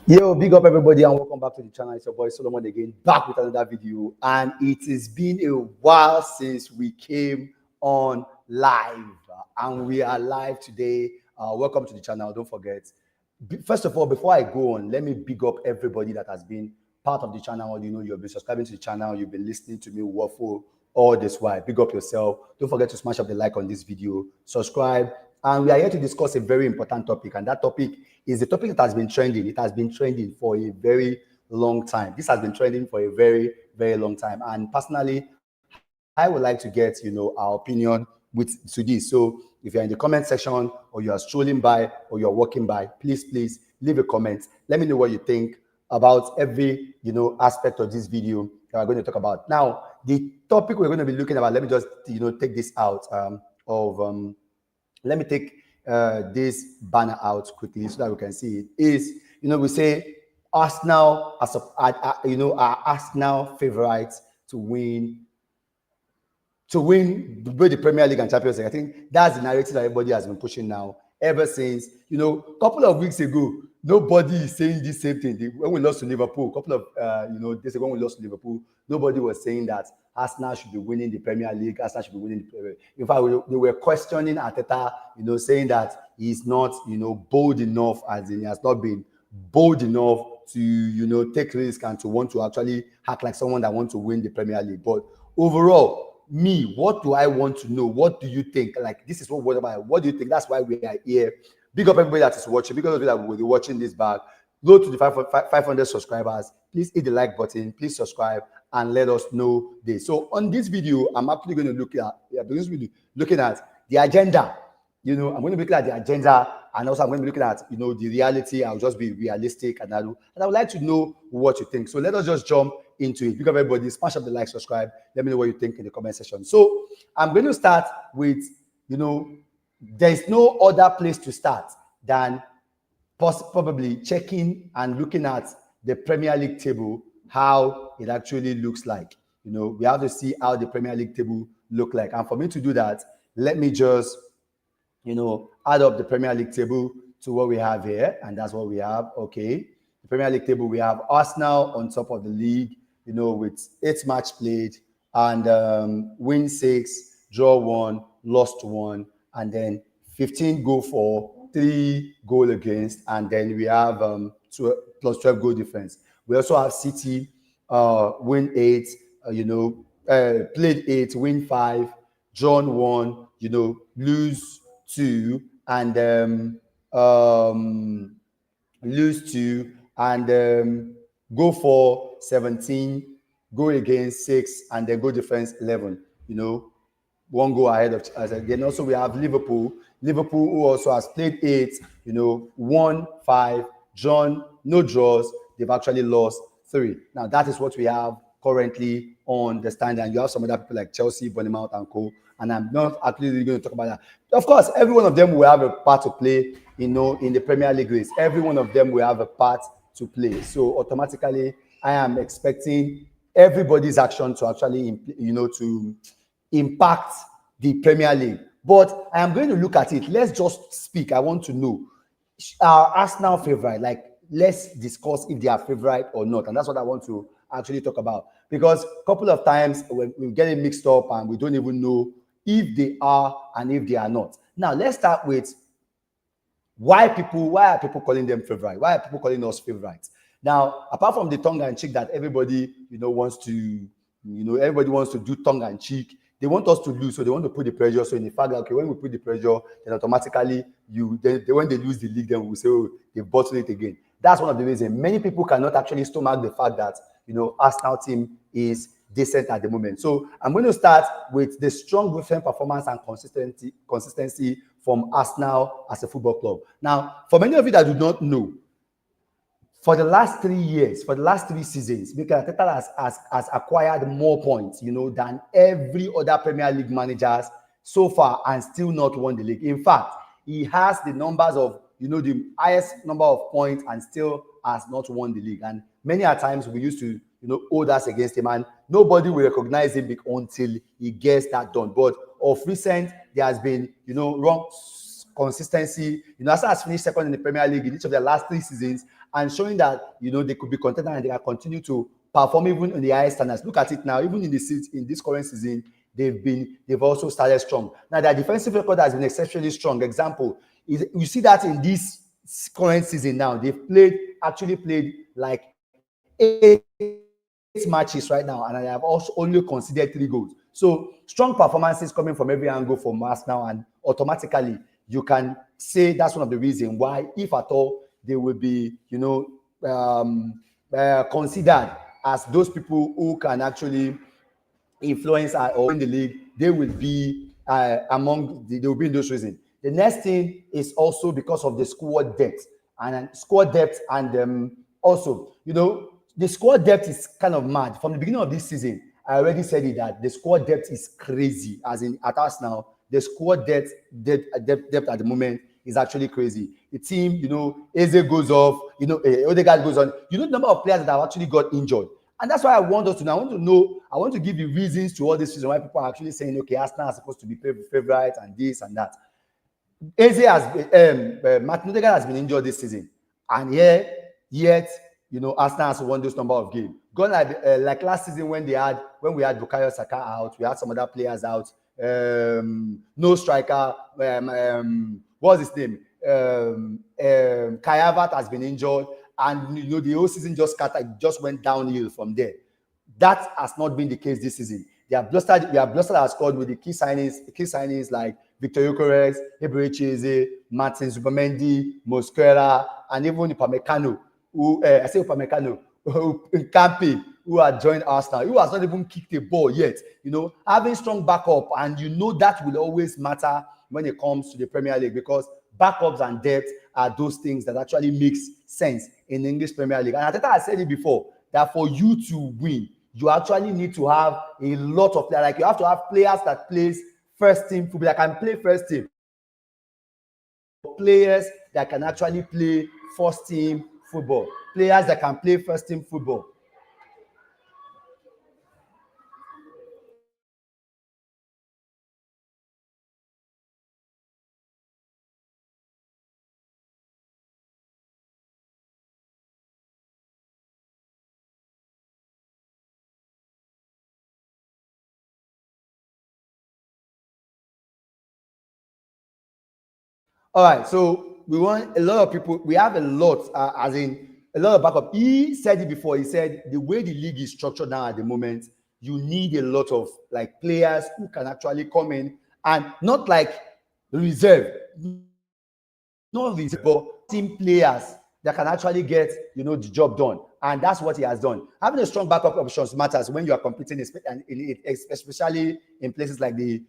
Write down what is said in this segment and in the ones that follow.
Yo, big up everybody and welcome back to the channel. It's your boy Solomon again, back with another video. And it has been a while since we came on live, and we are live today. Welcome to the channel. Don't forget. First of all, before I go on, let me big up everybody that has been part of the channel. You know, you've been subscribing to the channel, you've been listening to me waffle all this while. Big up yourself. Don't forget to smash up the like on this video, subscribe. And we are here to discuss a very important topic, and that topic is the topic that has been trending. It has been trending for a very long time. This has been trending for a very, very long time. And personally, I would like to get, our opinion to this. So if you're in the comment section or you are strolling by or you're walking by, please leave a comment. Let me know what you think about every, aspect of this video that we're going to talk about. Now, the topic we're going to be looking about, let me just, take this out let me take this banner out quickly so that we can see it. Is, we say Arsenal are Arsenal favorites to win both the Premier League and Champions League. I think that's the narrative that everybody has been pushing now ever since, a couple of weeks ago, nobody is saying the same thing. When we lost to Liverpool, a couple of days ago when we lost to Liverpool, nobody was saying that Arsenal should be winning the Premier League. Arsenal should be winning the Premier League. In fact, they were questioning Arteta, saying that he's not, bold enough, as in he has not been bold enough to, take risk and to want to actually act like someone that wants to win the Premier League. But overall, what do I want to know? What do you think? Like, this is what about. What do you think? That's why we are here. Big up everybody that is watching. Big up everybody that will be watching this back. Go to the 500 subscribers. Please hit the like button. Please subscribe and let us know this. So on this video, I'm actually going to look at looking at the agenda. I'm going to be looking at the agenda, and also I'm going to be looking at the reality. I'll just be realistic, and I would like to know what you think. So let us just jump into it. Big up everybody. Smash up the like, subscribe. Let me know what you think in the comment section. So I'm going to start with there's no other place to start than probably checking and looking at the Premier League table, how it actually looks like. We have to see how the Premier League table look like. And for me to do that, let me just, add up the Premier League table to what we have here. And that's what we have. Okay. The Premier League table, we have Arsenal on top of the league, with 8 match played and win 6, draw 1, lost 1, and then 15 goal for, 3 goal against, and then we have plus 12 goal difference. We also have City, win 8, played 8, win 5, drawn 1, lose 2, and lose 2, and go for 17, go against 6, and then go difference 11. 1 goal ahead of us. Then also we have Liverpool, who also has played 8, won 5, drawn, no draws. They've actually lost 3. Now that is what we have currently on the standard. And you have some other people like Chelsea, Bournemouth, and co. And I'm not actually really going to talk about that. Of course, every one of them will have a part to play, in the Premier League race. Every one of them will have a part to play. So automatically, I am expecting everybody's action to actually, to impact the Premier League. But I am going to look at it. Let's just speak. I want to know, are Arsenal favorite? Like, let's discuss if they are favorite or not. And that's what I want to actually talk about. Because a couple of times we get it mixed up and we don't even know if they are and if they are not. Now, let's start with why are people calling them favorite? Why are people calling us favorites? Now, apart from the tongue and cheek that everybody, wants to, everybody wants to do tongue and cheek, they want us to lose, so they want to put the pressure. So in the fact that, okay, when we put the pressure, then automatically when they lose the league, then we say, oh, they've bottled it again. That's one of the reasons. Many people cannot actually stomach the fact that, Arsenal team is decent at the moment. So I'm going to start with the strong recent performance and consistency from Arsenal as a football club. Now, for many of you that do not know, for the last 3 years, for the last 3 seasons, Mikel Arteta has acquired more points, than every other Premier League managers so far and still not won the league. In fact, he has the numbers of, the highest number of points and still has not won the league. And many a times we used to, hold us against him, and nobody will recognize him until he gets that done. But of recent, there has been, wrong consistency. Arsenal has finished second in the Premier League in each of their last 3 seasons, and showing that they could be contented and they can continue to perform even in the highest standards. Look at it now, even in this current season, they've also started strong. Now their defensive record has been exceptionally strong. Example is you see that in this current season now, they've actually played like 8 matches right now, and I have also only conceded 3 goals. So strong performances coming from every angle from Arsenal, and automatically you can say that's one of the reasons why, if at all, they will be, considered as those people who can actually influence or win the league. They will be they will be in those reasons. The next thing is also because of the squad depth and also, the squad depth is kind of mad. From the beginning of this season, I already said it that the squad depth is crazy. As in at Arsenal, the squad depth at the moment is actually crazy. The team, Eze goes off, Odegaard goes on. The number of players that have actually got injured. And that's why I want us to know. I want to give you reasons to all this reason why people are actually saying, okay, Arsenal is supposed to be favorite and this and that. Eze Martin Odegaard has been injured this season, and yet Arsenal has won this number of games. Gone like last season when we had Bukayo Saka out, we had some other players out. No striker. What's his name? Kai Havertz has been injured, and the whole season just went downhill from there. That has not been the case this season. We have blustered our squad with the key signings like Victor Gyökeres, Eberechi Eze, Martin Zubimendi, Mosquera, and even Upamecano, Nkampe, who had joined Arsenal, who has not even kicked a ball yet. Having strong backup, and that will always matter when it comes to the Premier League, because backups and depth are those things that actually makes sense in the English Premier League. And Arteta has said it before, that for you to win, you actually need to have a lot of players. Like, you have to have players that plays first team football, that can play first team. Players that can actually play first team football. Players that can play first team football. All right, so we want a lot of people. We have a lot, as in a lot of backup. He said it before. He said the way the league is structured now at the moment, you need a lot of like players who can actually come in and not like reserve, not reserve, but team players that can actually get the job done. And that's what he has done. Having a strong backup options matters when you are competing, especially in places like the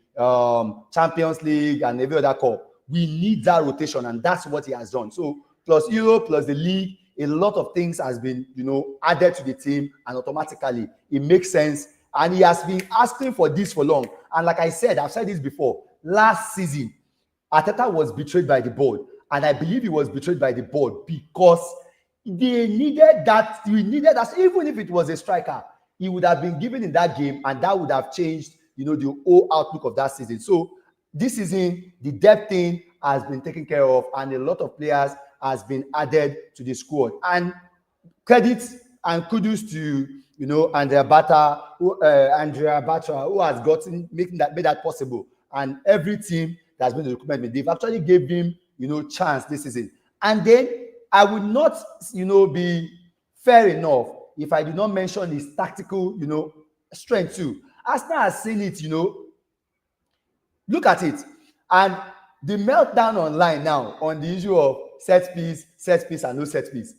Champions League and every other cup. We need that rotation, and that's what he has done. So plus Europe, plus the league, a lot of things has been, added to the team, and automatically it makes sense. And he has been asking for this for long. And like I said, I've said this before. Last season, Arteta was betrayed by the board, and I believe he was betrayed by the board because they needed that. We needed that. Even if it was a striker, he would have been given in that game, and that would have changed, the whole outlook of that season. So this season, the depth thing has been taken care of, and a lot of players has been added to the squad. And credit and kudos to Andrea Bata, who has made that possible. And every team that's been the recruitment, they've actually gave him chance this season. And then I would not be fair enough if I do not mention his tactical strength too. Arsenal has seen it. Look at it. And the meltdown online now on the issue of set piece, and no set piece.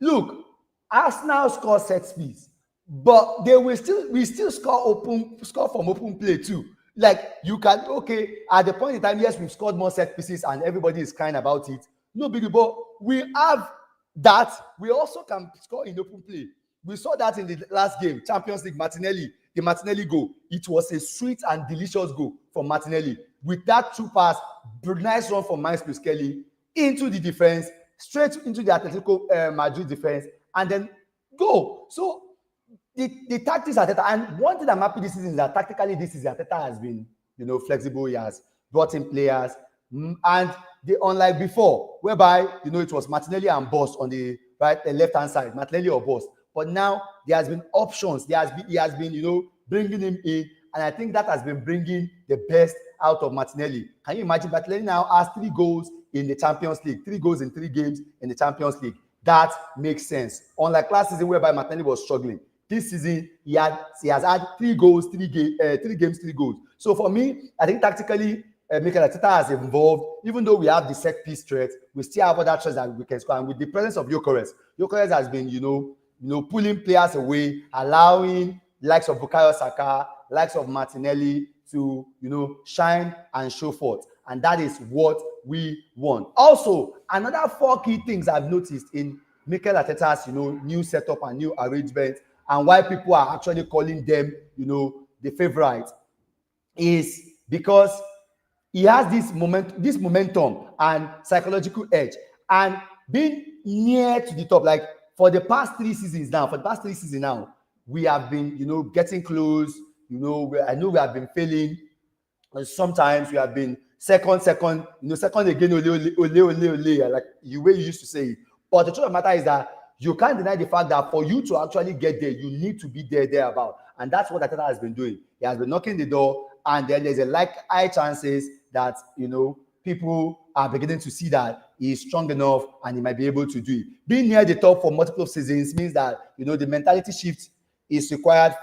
Look, Arsenal score set piece, but we still score from open play too. Like, you can, at the point in time, yes, we've scored more set pieces and everybody is crying about it. No biggie, but we have that. We also can score in open play. We saw that in the last game, Champions League, the Martinelli goal. It was a sweet and delicious goal from Martinelli. With that 2 pass, nice run from Miles Kelly into the defense, straight into the Atletico Madrid defense, and then go. So the tactics are Arteta. And one thing I'm happy this season is that tactically this season Arteta has been flexible. He has brought in players, and unlike before, whereby it was Martinelli and Boss on the right, the left-hand side, Martinelli or Boss. But now there has been options. He has been, bringing him in, and I think that has been bringing the best out of Martinelli. Can you imagine? Martinelli now has 3 goals in the Champions League, 3 goals in 3 games in the Champions League. That makes sense. Unlike last season, whereby Martinelli was struggling, this season he has had 3 goals, 3 games, 3 goals. So for me, I think tactically, Mikel Arteta has involved. Even though we have the set piece threat, we still have other threats that we can score. And with the presence of Gyökeres has been, pulling players away, allowing likes of Bukayo Saka, likes of Martinelli to, shine and show forth. And that is what we want. Also, another 4 key things I've noticed in Mikel Arteta's, new setup and new arrangement, and why people are actually calling them, the favorite, is because he has this momentum and psychological edge, and being near to the top. Like for the past 3 seasons now, we have been, getting close. I know we have been failing. And sometimes we have been second again, ole, like the way you used to say it. But the truth of the matter is that you can't deny the fact that for you to actually get there, you need to be thereabout. And that's what Arteta has been doing. He has been knocking the door, and then there's high chances that, people are beginning to see that he is strong enough and he might be able to do it. Being near the top for multiple seasons means that, the mentality shift is required,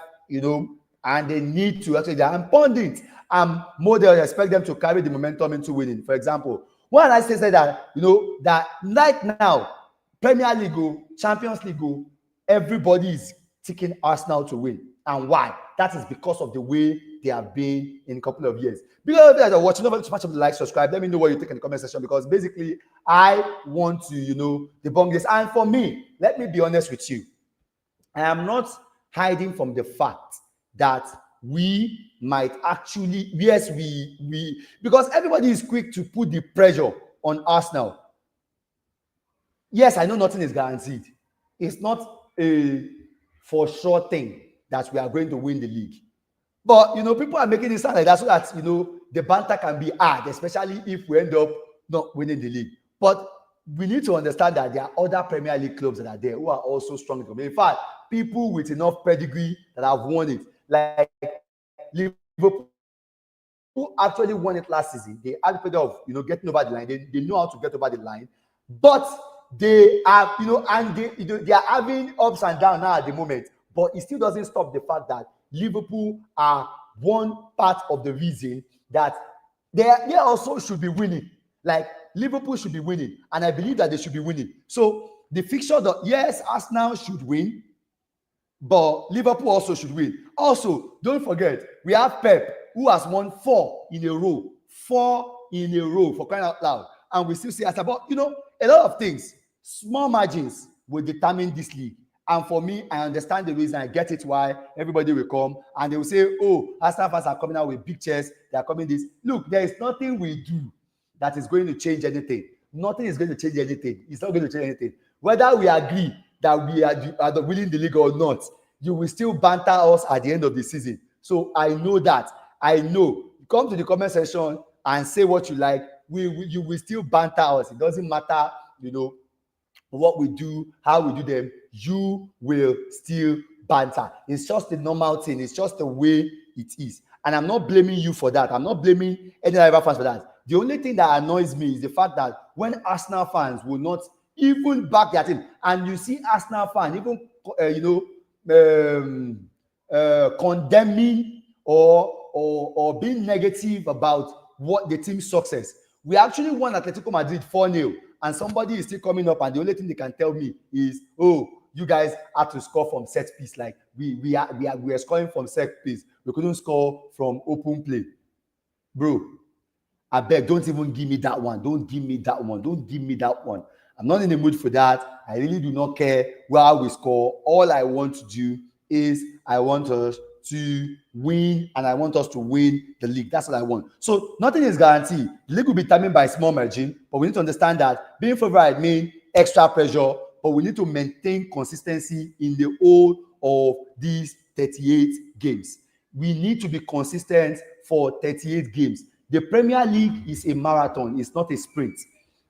and they need to actually, and pundits and models expect them to carry the momentum into winning. For example, when I say that, that right now, Premier League, Champions League, everybody is taking Arsenal to win. And why? That is because of the way they have been in a couple of years. Because of that, you're watching, nobody too much of the like, subscribe. Let me know what you think in the comment section, because basically I want to, debunk this. And for me, let me be honest with you. I am not hiding from the fact that we might actually, yes, we because everybody is quick to put the pressure on Arsenal. Yes, I know nothing is guaranteed. It's not a for sure thing that we are going to win the league. But, people are making it sound like that so that, the banter can be hard, especially if we end up not winning the league. But we need to understand that there are other Premier League clubs that are there who are also strong. In fact, people with enough pedigree that have won it, like Liverpool, who actually won it last season. They had the pleasure of, getting over the line. They know how to get over the line. But they are, and they are having ups and downs now at the moment. But it still doesn't stop the fact that Liverpool are one part of the reason that they also should be winning. Like Liverpool should be winning, and I believe that they should be winning. So the fixture, yes, Arsenal should win, but Liverpool also should win. Also, don't forget, we have Pep, who has won 4 in a row. 4 in a row, for crying out loud. And we still see us about, a lot of things. Small margins will determine this league. And for me, I understand the reason. I get it why everybody will come and they will say, oh, Arsenal fans are coming out with big chests. They are coming this. Look, there is nothing we do that is going to change anything. Nothing is going to change anything. It's not going to change anything. Whether we agree that we are winning the league or not, you will still banter us at the end of the season. So I know that. I know. Come to the comment section and say what you like. You will still banter us. It doesn't matter, what we do, how we do them. You will still banter. It's just a normal thing. It's just the way it is. And I'm not blaming you for that. I'm not blaming any other fans for that. The only thing that annoys me is the fact that when Arsenal fans will not even back their team, and you see Arsenal fans even, condemning or being negative about what the team's success. We actually won Atletico Madrid 4-0, and somebody is still coming up, and the only thing they can tell me is, oh, you guys had to score from set piece. Like we are scoring from set piece. We couldn't score from open play. Bro, I beg, don't even give me that one. Don't give me that one. Don't give me that one. I'm not in the mood for that. I really do not care where we score. All I want to do is I want us to win, and I want us to win the league. That's what I want. So nothing is guaranteed. The league will be determined by small margin, but we need to understand that being favorite means extra pressure, but we need to maintain consistency in the whole of these 38 games. We need to be consistent for 38 games. The Premier League is a marathon. It's not a sprint.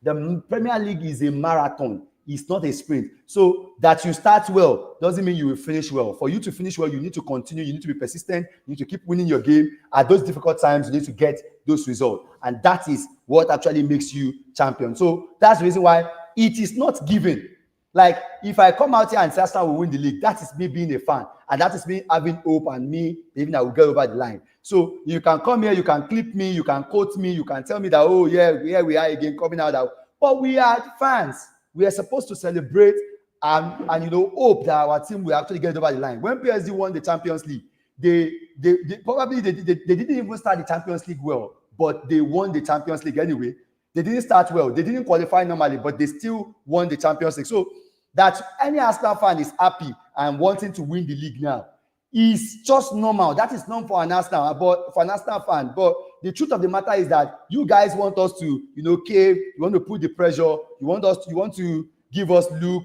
The Premier League is a marathon. It's not a sprint. So that you start well doesn't mean you will finish well. For you to finish well, you need to continue. You need to be persistent. You need to keep winning your game. At those difficult times, you need to get those results. And that is what actually makes you champion. So that's the reason why it is not given. Like, if I come out here and say Arsenal will win the league, that is me being a fan. And that is me having hope and me believing I will get over the line. So you can come here, you can clip me, you can quote me, you can tell me that, oh, yeah, here we are again coming out. But we are fans. We are supposed to celebrate and hope that our team will actually get over the line. When PSG won the Champions League, they didn't even start the Champions League well, but they won the Champions League anyway. They didn't start well. They didn't qualify normally, but they still won the Champions League. So that any Arsenal fan is happy and wanting to win the league now is just normal. That is normal for an Arsenal fan. But the truth of the matter is that you guys want us to, cave. You want to put the pressure. You want to give us look.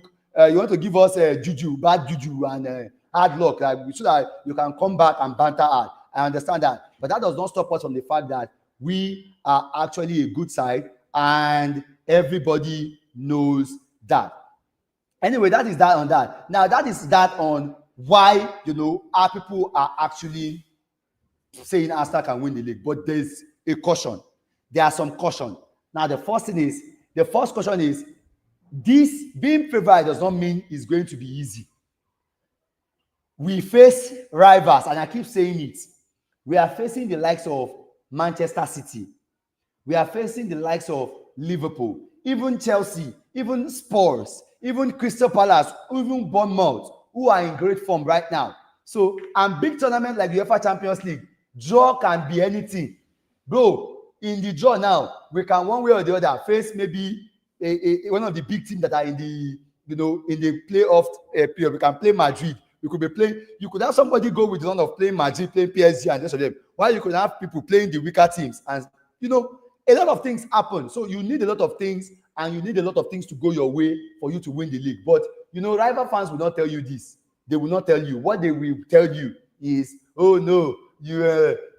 You want to give us juju, bad juju, and hard luck, so that you can come back and banter hard. I understand that, but that does not stop us from the fact that we are actually a good side, and everybody knows that. Anyway, that is that on that. Now, that is that on why, our people are actually saying Arsenal can win the league. But there's a caution. There are some caution. Now, the first caution is, this being favored does not mean it's going to be easy. We face rivals, and I keep saying it. We are facing the likes of Manchester City. We are facing the likes of Liverpool, even Chelsea, even Spurs, even Crystal Palace, even Bournemouth, who are in great form right now. So, and big tournament like the UEFA Champions League, draw can be anything. Bro, in the draw now, we can one way or the other face maybe one of the big teams that are in the in the playoff period. We can play Madrid. We could be playing. You could have somebody go with the one of playing Madrid, playing PSG, and the rest of them. While you could have people playing the weaker teams, and a lot of things happen. So you need a lot of things, and you need a lot of things to go your way for you to win the league. But rival fans will not tell you this. They will not tell you. What they will tell you is, oh no, you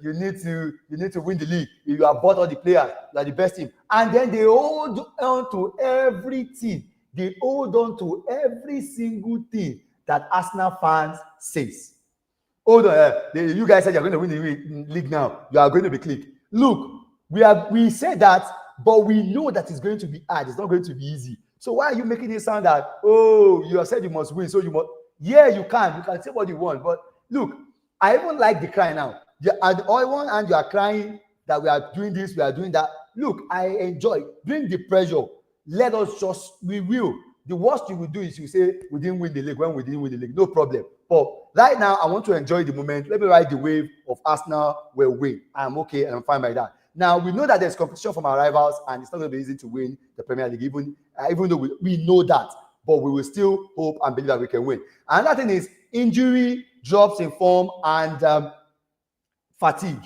need to win the league. You have bought all the players, you are the best team, and then they hold on to everything. They hold on to every single thing that Arsenal fans says. Hold on, you guys said you're going to win the league now. You are going to be clicked. Look, we say that, but we know that it's going to be hard. It's not going to be easy. So why are you making it sound that, oh, you have said you must win, so you must? Yeah, you can say what you want, but look, I even like the cry now. On one hand, you are crying that we are doing this, we are doing that. Look, I enjoy. Bring the pressure. Let us we will. The worst you will do is you say we didn't win the league when we didn't win the league. No problem. But right now, I want to enjoy the moment. Let me ride the wave of Arsenal will win. I'm okay and I'm fine by that. Now, we know that there's competition from our rivals, and it's not going to be easy to win the Premier League, even though we know that. But we will still hope and believe that we can win. Another thing is injury, drops in form, and fatigue.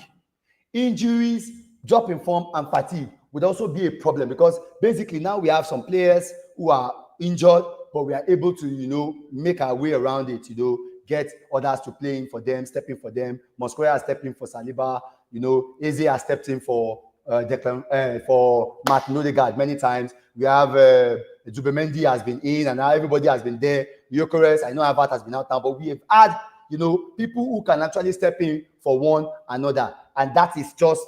Injuries, drop in form, and fatigue would also be a problem, because basically now we have some players who are injured, but we are able to, make our way around it, get others to play in for them, step in for them. Mosquera has stepped in for Saliba, Eze has stepped in for Martin Odegaard many times. We have Zubimendi has been in, and now everybody has been there. Gyökeres, I know Havertz has been out now, but we have had, people who can actually step in for one another, and that is just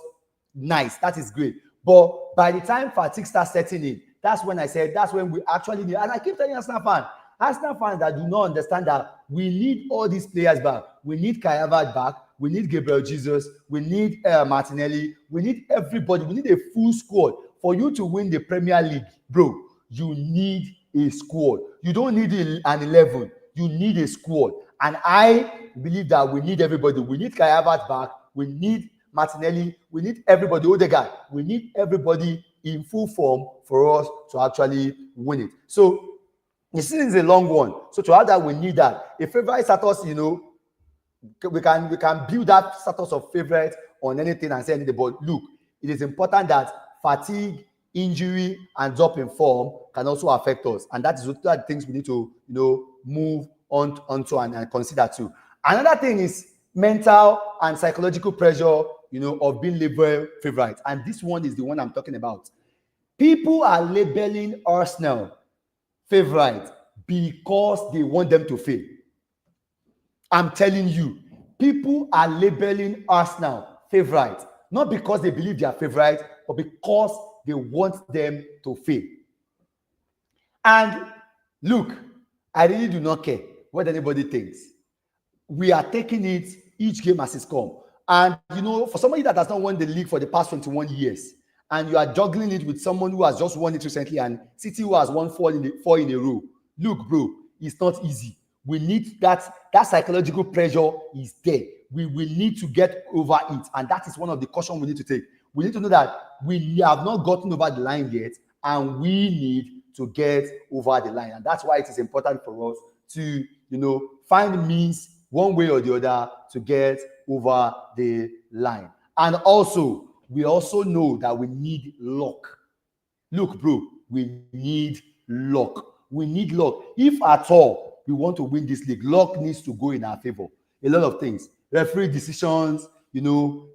nice. That is great. But by the time fatigue starts setting in, that's when I said that's when we actually need. And I keep telling Arsenal fans that do not understand that we need all these players back. We need Kai Havertz back. We need Gabriel Jesus. We need Martinelli. We need everybody. We need a full squad. For you to win the Premier League, bro, you need a squad. You don't need an 11. You need a squad. And I believe that we need everybody. We need Kai Havertz back. We need Martinelli. We need everybody. Odegaard. We need everybody in full form for us to actually win it. So the season is a long one. So to have that, we need that. A favorite status, we can build that status of favorite on anything and say anything. But look, it is important that fatigue, injury, and drop in form can also affect us. And that is one of the things we need to, move onto and consider too. Another thing is mental and psychological pressure, of being labeled favorite. And this one is the one I'm talking about. People are labeling Arsenal favorite because they want them to fail. I'm telling you, people are labeling Arsenal favorite, not because they believe they are favorite, but because they want them to fail. And look, I really do not care what anybody thinks. We are taking it each game as it's come. And for somebody that has not won the league for the past 21 years, and you are juggling it with someone who has just won it recently, and City who has won four in a row. Look, bro, it's not easy. We need that psychological pressure is there. We will need to get over it. And that is one of the cautions we need to take. We need to know that we have not gotten over the line yet, and we need to get over the line. And that's why it is important for us to, find means one way or the other to get over the line. And also, we also know that we need luck. Look, bro, we need luck. We need luck. If at all we want to win this league, luck needs to go in our favor. A lot of things. Referee decisions,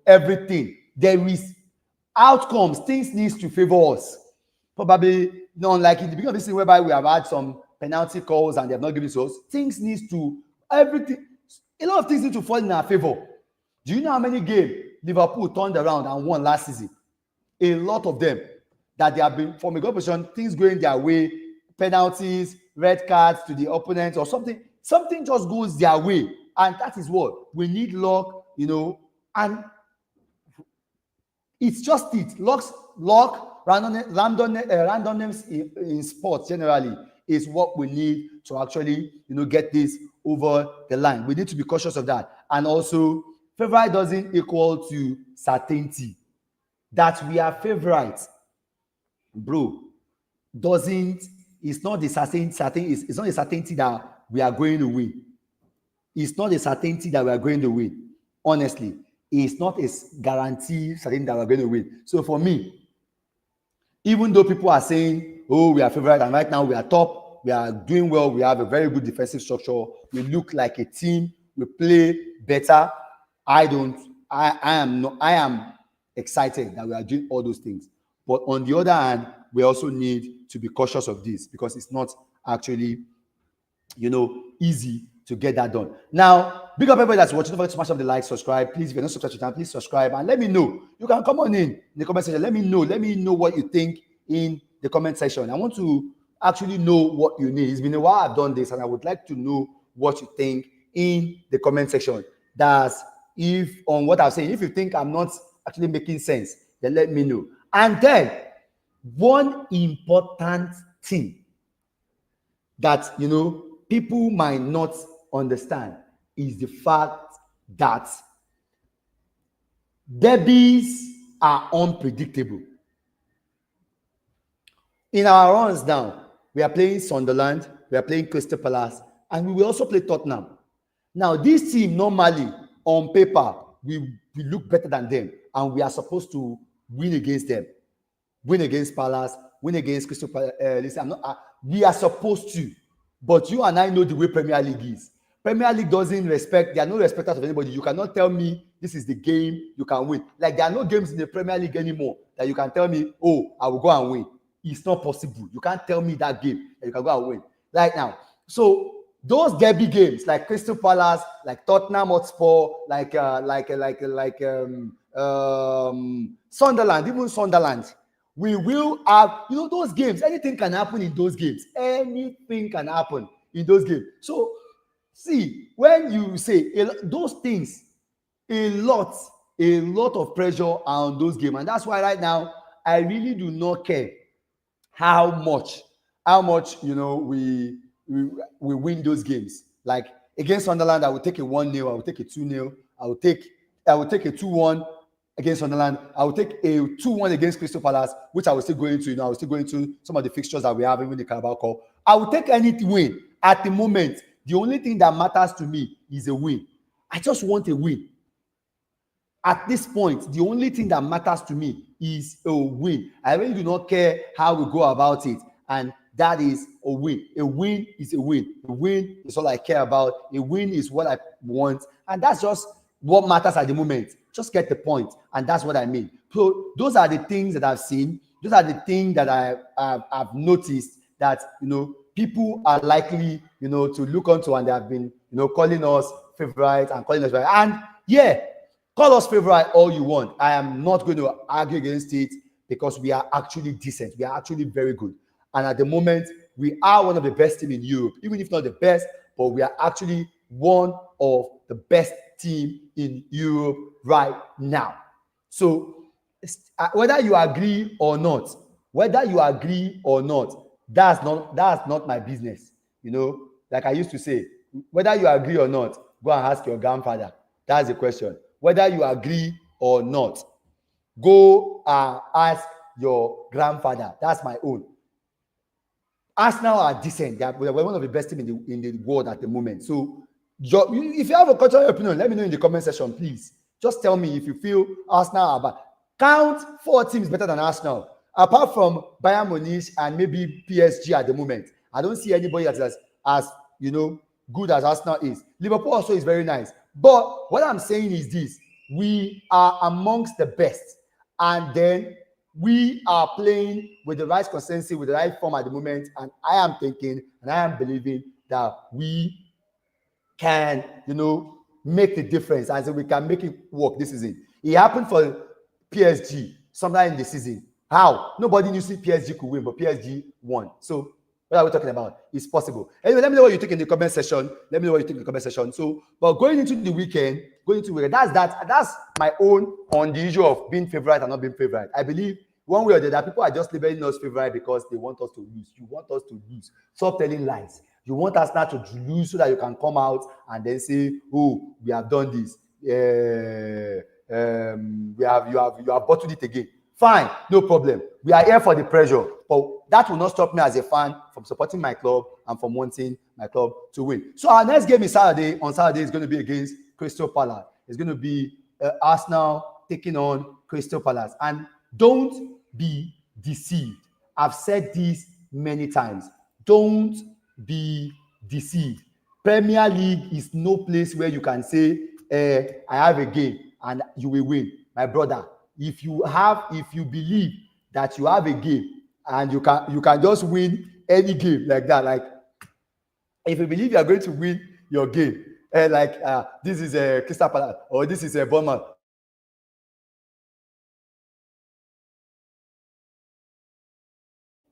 everything. There is outcomes. Things needs to favor us. Probably, unlike in the beginning of this thing whereby we have had some penalty calls and they have not given it to us, things needs to, everything, a lot of things need to fall in our favor. Do you know how many games Liverpool turned around and won last season? A lot of them. That they have been, from a good position, things going their way, penalties, red cards to the opponent or something. Something just goes their way. And that is what we need luck, and it's just it. Luck, randomness in sports generally is what we need to actually, get this over the line. We need to be cautious of that. And also, favorite doesn't equal to certainty. That we are favorites, bro, it's not the it's not a certainty that we are going to win. It's not a certainty that we are going to win. Honestly, it's not a guarantee certainty that we're going to win. So for me, even though people are saying, oh, we are favorite and right now we are top, we are doing well, we have a very good defensive structure, we look like a team, we play better, I am excited that we are doing all those things. But on the other hand, we also need to be cautious of this because it's not actually, easy to get that done. Now, big up everybody that's watching. Don't forget to smash up the like, subscribe. Please, if you're not subscribed to the channel, please subscribe and let me know. You can come on in the comment section. Let me know what you think in the comment section. I want to actually know what you need. It's been a while I've done this, and I would like to know what you think in the comment section. That's on what I'm saying. If you think I'm not actually making sense, then let me know. And then, one important thing that, people might not understand is the fact that derbies are unpredictable. In our runs now, we are playing Sunderland, we are playing Crystal Palace, and we will also play Tottenham. Now, this team normally, on paper, we look better than them, and we are supposed to win against them. Win against Palace, win against Crystal Palace. We are supposed to. But you and I know the way Premier League is. Premier League doesn't respect, there are no respecters of anybody. You cannot tell me this is the game you can win. Like, there are no games in the Premier League anymore that you can tell me, oh, I will go and win. It's not possible. You can't tell me that game that you can go and win right now. So those derby games like Crystal Palace, like Tottenham Hotspur, like Sunderland, even Sunderland, we will have, those games. Anything can happen in those games. Anything can happen in those games. So, see, when you say those things, a lot of pressure on those games. And that's why right now, I really do not care how much, we win those games. Like, against Sunderland, I will take a 1-0, I will take a 2-0, I will take a 2-1 against Sunderland. I will take a 2-1 against Crystal Palace, which I will still go into. I will still go into some of the fixtures that we have, even the Carabao Cup. I will take any win. At the moment, the only thing that matters to me is a win. I just want a win. At this point, the only thing that matters to me is a win. I really do not care how we go about it. And that is a win. A win is a win. A win is all I care about. A win is what I want. And that's just what matters at the moment. Just get the point. And that's what I mean. So those are the things that I've seen. Those are the things that I've noticed that, people are likely, to look onto, and they have been, calling us favorite and calling us favorite. And yeah, call us favorite all you want. I am not going to argue against it because we are actually decent. We are actually very good. And at the moment, we are one of the best teams in Europe, even if not the best, but we are actually one of the best team in Europe right now. So whether you agree or not, that's not my business. Like I used to say, whether you agree or not, go and ask your grandfather. That's the question. Whether you agree or not, go and ask your grandfather. That's my own. Arsenal are decent. We're one of the best teams in the world at the moment. So if you have a contrary opinion, let me know in the comment section, please. Just tell me if you feel Arsenal are bad. Count 4 teams better than Arsenal. Apart from Bayern Munich and maybe PSG at the moment, I don't see anybody as good as Arsenal is. Liverpool also is very nice. But what I'm saying is this: we are amongst the best. And then we are playing with the right consistency, with the right form at the moment. And I am thinking and I am believing that we can, make the difference. And so we can make it work this season. It happened for PSG sometime in the season. How? Nobody knew PSG could win, but PSG won. So what are we talking about? It's possible. Anyway, let me know what you think in the comment section. So, but going into the weekend, that's my own on the issue of being favorite and not being favorite. I believe one way or the other, people are just labeling us favorite because they want us to lose. You want us to lose. Stop telling lies. You want us not to lose so that you can come out and then say, "Oh, we have done this. You have bottled it again." Fine, no problem. We are here for the pressure, but that will not stop me as a fan from supporting my club and from wanting my club to win. So our next game is on Saturday is going to be against Crystal Palace. It's going to be Arsenal taking on Crystal Palace. And don't be deceived. I've said this many times. Don't be deceived. Premier League is no place where you can say, I have a game and you will win. My brother, if you believe that you have a game and you can just win any game like that, like if you believe you are going to win your game, this is a Crystal Palace or this is a Bournemouth,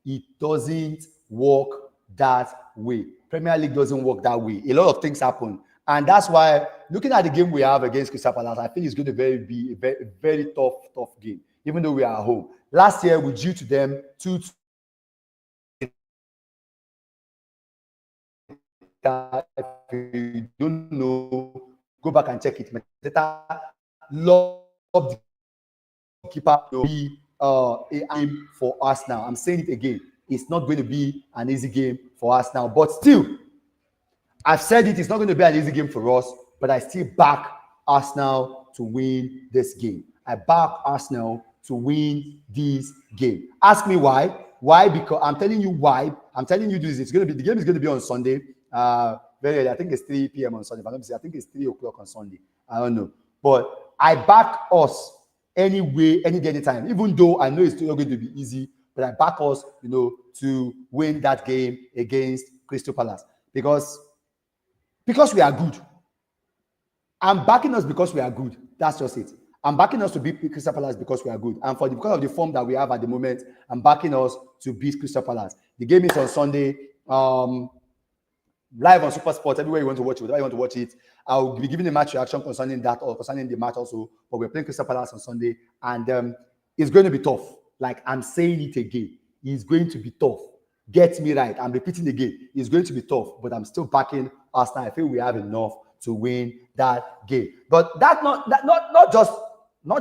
it doesn't work that way. Premier League doesn't work that way. A lot of things happen. And that's why, looking at the game we have against Crystal Palace, I think it's going to be a very, very tough game, even though we are at home. Last year, we drew to them 2-2. If you don't know, go back and check it. Arteta loved the keeper to be a game for us now. I'm saying it again. It's not going to be an easy game for us now. But still, I've said it's not going to be an easy game for us, but I still back Arsenal to win this game. I back Arsenal to win this game. Ask me why. Why? Because I'm telling you why. I'm telling you this. The game is going to be on Sunday. Very early. I think it's 3 p.m. on Sunday. If I'm not mistaken, I think it's 3 o'clock on Sunday. I don't know. But I back us anyway, any day, anytime. Even though I know it's still not going to be easy, but I back us, to win that game against Crystal Palace. Because we are good. I'm backing us because we are good. That's just it. I'm backing us to beat Crystal Palace because we are good. And because of the form that we have at the moment, I'm backing us to beat Crystal Palace. The game is on Sunday. Live on Super Sports, everywhere you want to watch it, whatever you want to watch it. I'll be giving a match reaction concerning that or concerning the match also. But we're playing Crystal Palace on Sunday. And it's going to be tough. Like I'm saying it again. It's going to be tough. Get me right. I'm repeating again. It's going to be tough, but I'm still backing Arsenal. I feel we have enough to win that game. But that's not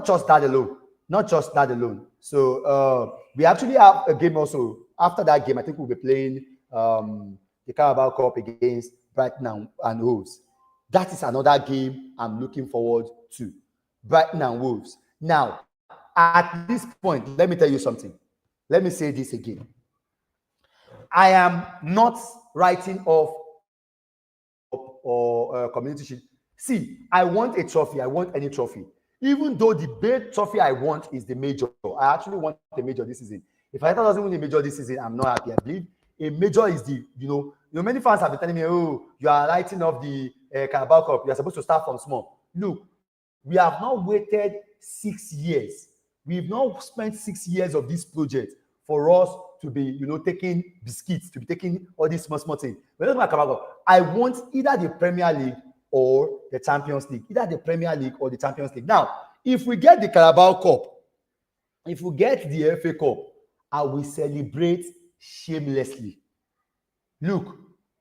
just that alone. Not just that alone. So we actually have a game also. After that game, I think we'll be playing the Carabao Cup against Brighton and Wolves. That is another game I'm looking forward to. Brighton and Wolves. Now, at this point, let me tell you something. Let me say this again. I am not writing off or community shield. See, I want a trophy. I want any trophy. Even though the big trophy I want is the major. I actually want the major this season. If Arteta doesn't win the major this season, I'm not happy. I believe A major is many fans have been telling me, oh, you are writing off the Carabao Cup. You are supposed to start from small. Look, we have now waited 6 years. We've now spent 6 years of this project for us to be, taking biscuits, to be taking all these small things. But that's my Carabao Cup. I want either the Premier League or the Champions League. Either the Premier League or the Champions League. Now, if we get the Carabao Cup, if we get the FA Cup, I will celebrate shamelessly. Look,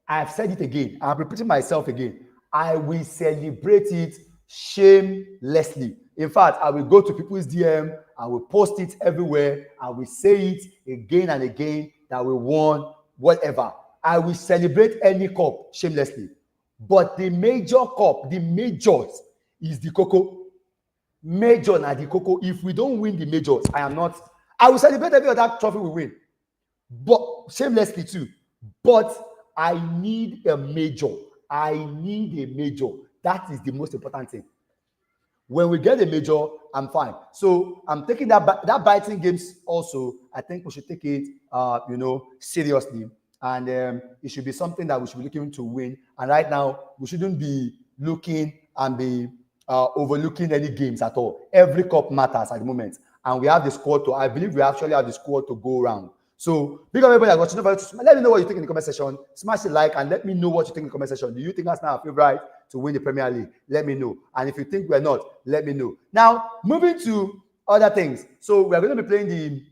I've said it again. I'm repeating myself again. I will celebrate it shamelessly. In fact, I will go to people's DM. I will post it everywhere. I will say it again and again that we won, whatever. I will celebrate any cup shamelessly. But the major cup, the majors, is the Coco. Major na the Coco. If we don't win the majors, I will celebrate every other trophy we win. But shamelessly too. But I need a major. I need a major. That is the most important thing. When we get a major, I'm fine. So I'm taking that biting games also. I think we should take it, seriously. And it should be something that we should be looking to win. And right now, we shouldn't be looking and be overlooking any games at all. Every cup matters at the moment. And we have the squad I believe we actually have the squad to go around. So, big up everybody that watching. Let me know what you think in the comment section. Smash the like and let me know what you think in the comment section. Do you think Arsenal are favourite to win the Premier League? Let me know. And if you think we're not, let me know. Now, moving to other things. So, we're going to be playing the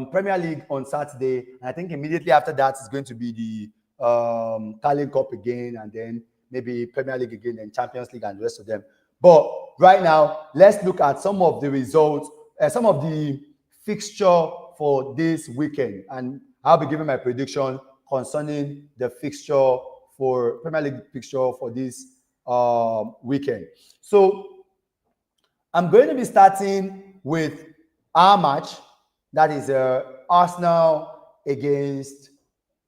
Premier League on Saturday. And I think immediately after that is going to be the Carling Cup again, and then maybe Premier League again, and Champions League and the rest of them. But right now, let's look at some of the results, some of the fixture for this weekend, and I'll be giving my prediction concerning the fixture for Premier League fixture for this weekend. So I'm going to be starting with our match, that is Arsenal against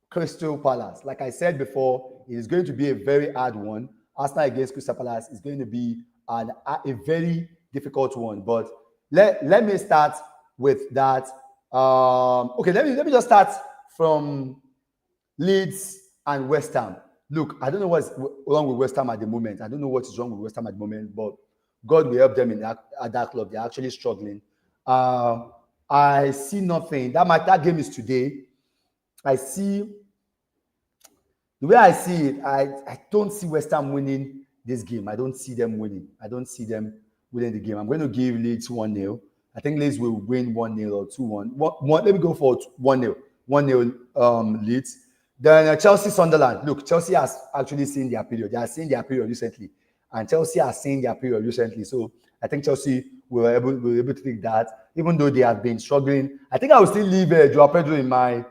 Crystal Palace. Like I said before, it is going to be a very hard one. Arsenal against Crystal Palace is going to be a very difficult one. But let me start with that. Okay, let me just start from Leeds and West Ham. Look, I don't know what's wrong with West Ham at the moment. I don't know what is wrong with West Ham at the moment, but God will help them at that club. They're actually struggling. I see nothing. That game is today. I see the way I see it. I don't see West Ham winning this game. I don't see them winning. I don't see them winning the game. I'm going to give Leeds 1-0. I think Leeds will win 1-0 or 2-1. Let me go for 1-0. 1-0 Leeds. Then Chelsea Sunderland. Look, Chelsea has actually seen their period. They are seeing their period recently. And Chelsea has seen their period recently. So I think Chelsea will be able to take that, even though they have been struggling. I think I will still leave Joao Pedro in my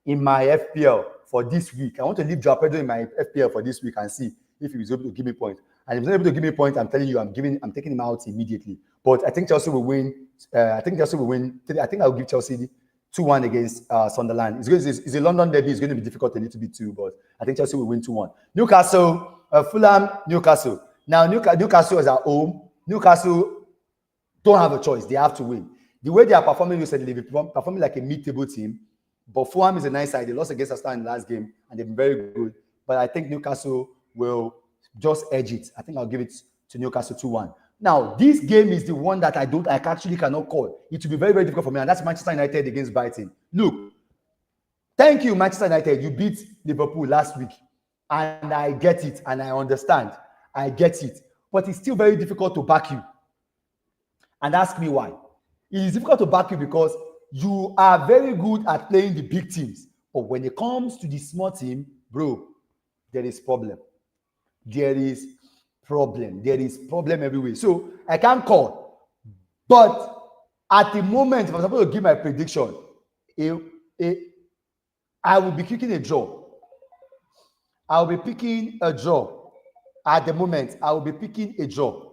FPL for this week. I want to leave Joao Pedro in my FPL for this week and see if he was able to give me points. And if he's not able to give me points, I'm telling you, I'm taking him out immediately. But I think Chelsea will win. I think I'll give Chelsea 2-1 against Sunderland. It's a London derby. It's going to be difficult a little bit too, but I think Chelsea will win 2-1. Newcastle, Fulham, Newcastle. Now, Newcastle is at home. Newcastle don't have a choice. They have to win. The way they are performing recently, they're performing like a mid-table team. But Fulham is a nice side. They lost against Arsenal in the last game, and they've been very good. But I think Newcastle will just edge it. I think I'll give it to Newcastle 2-1. Now, this game is the one that I actually cannot call. It will be very, very difficult for me, and that's Manchester United against Brighton. Look, thank you, Manchester United. You beat Liverpool last week, and I get it, and I understand. I get it. But it's still very difficult to back you. And ask me why. It is difficult to back you because you are very good at playing the big teams. But when it comes to the small team, bro, there is problem. There is problem. There is problem everywhere. So I can't call. But at the moment, if I'm supposed to give my prediction, I will be picking a draw. I will be picking a draw. At the moment, I will be picking a draw.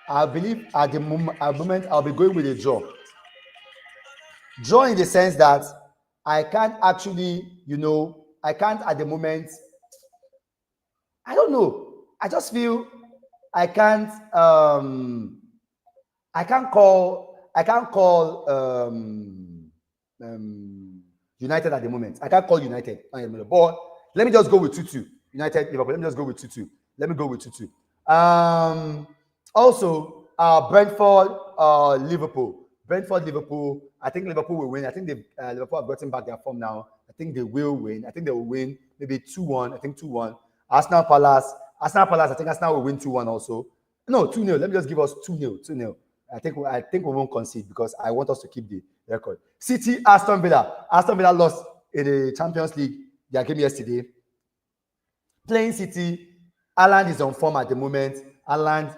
I believe at the moment I'll be going with a draw. Draw in the sense that I can't actually, I can't at the moment. I don't know. I just feel I can't call United at the moment. I can't call United. But let me just go with 2-2. United, Liverpool. Let me just go with 2-2. Let me go with 2-2. Also, Brentford, Liverpool. Brentford, Liverpool. I think Liverpool will win. I think Liverpool have gotten back their form now. I think they will win. I think they will win maybe 2-1. I think 2-1. Arsenal Palace. I think Arsenal will win 2-1 also. No, 2-0. Let me just give us 2-0. 2-0. I think we won't concede because I want us to keep the record. City, Aston Villa. Aston Villa lost in the Champions League, their game yesterday. Playing City, Haaland is on form at the moment. Haaland,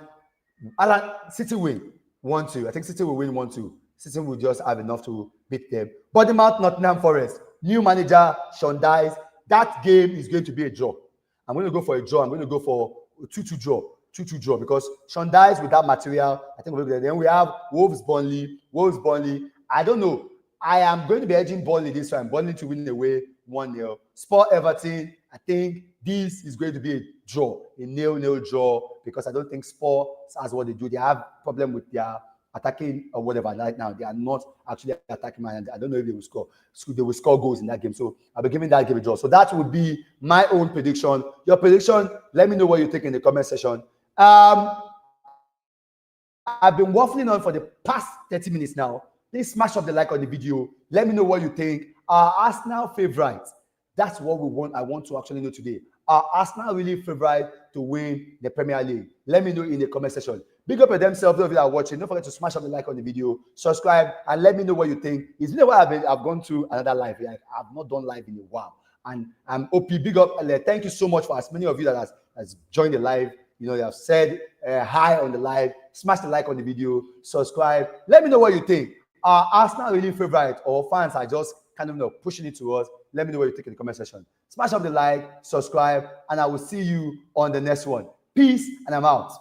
City win 1-2. I think City will win 1-2. City will just have enough to beat them. Bournemouth, Nottingham Forest. New manager, Sean Dice. That game is going to be a draw. I'm going to go for a draw. I'm going to go for a 2-2 draw. 2-2 draw because Sean Dice with that material, I think we'll be there. Then we have Wolves, Burnley. I don't know. I am going to be edging Burnley this time. Burnley to win away 1-0. Sport Everton, I think this is going to be a draw, a 0-0 draw, because I don't think Sport has what they do. They have problem with their attacking or whatever right now. They are not actually attacking, and I don't know if they will score. So they will score goals in that game. So I'll be giving that game a draw. So that would be my own prediction. Your prediction, let me know what you think in the comment section. I've been waffling on for the past 30 minutes now. Please smash up the like on the video. Let me know what you think. Are Arsenal favorites? That's what we want. I want to actually know today. Are Arsenal really favorite to win the Premier League? Let me know in the comment section. Big up at themselves, those of you that are watching. Don't forget to smash up the like on the video, subscribe, and let me know what you think. It's been a while I've gone to another live. Like, I've not done live in a while. And I'm OP. Big up. Thank you so much for as many of you that has joined the live. You know, they have said hi on the live. Smash the like on the video, subscribe. Let me know what you think. Are Arsenal really favorite, or fans are just kind of pushing it to us? Let me know what you think in the comment section. Smash up the like, subscribe, and I will see you on the next one. Peace, and I'm out.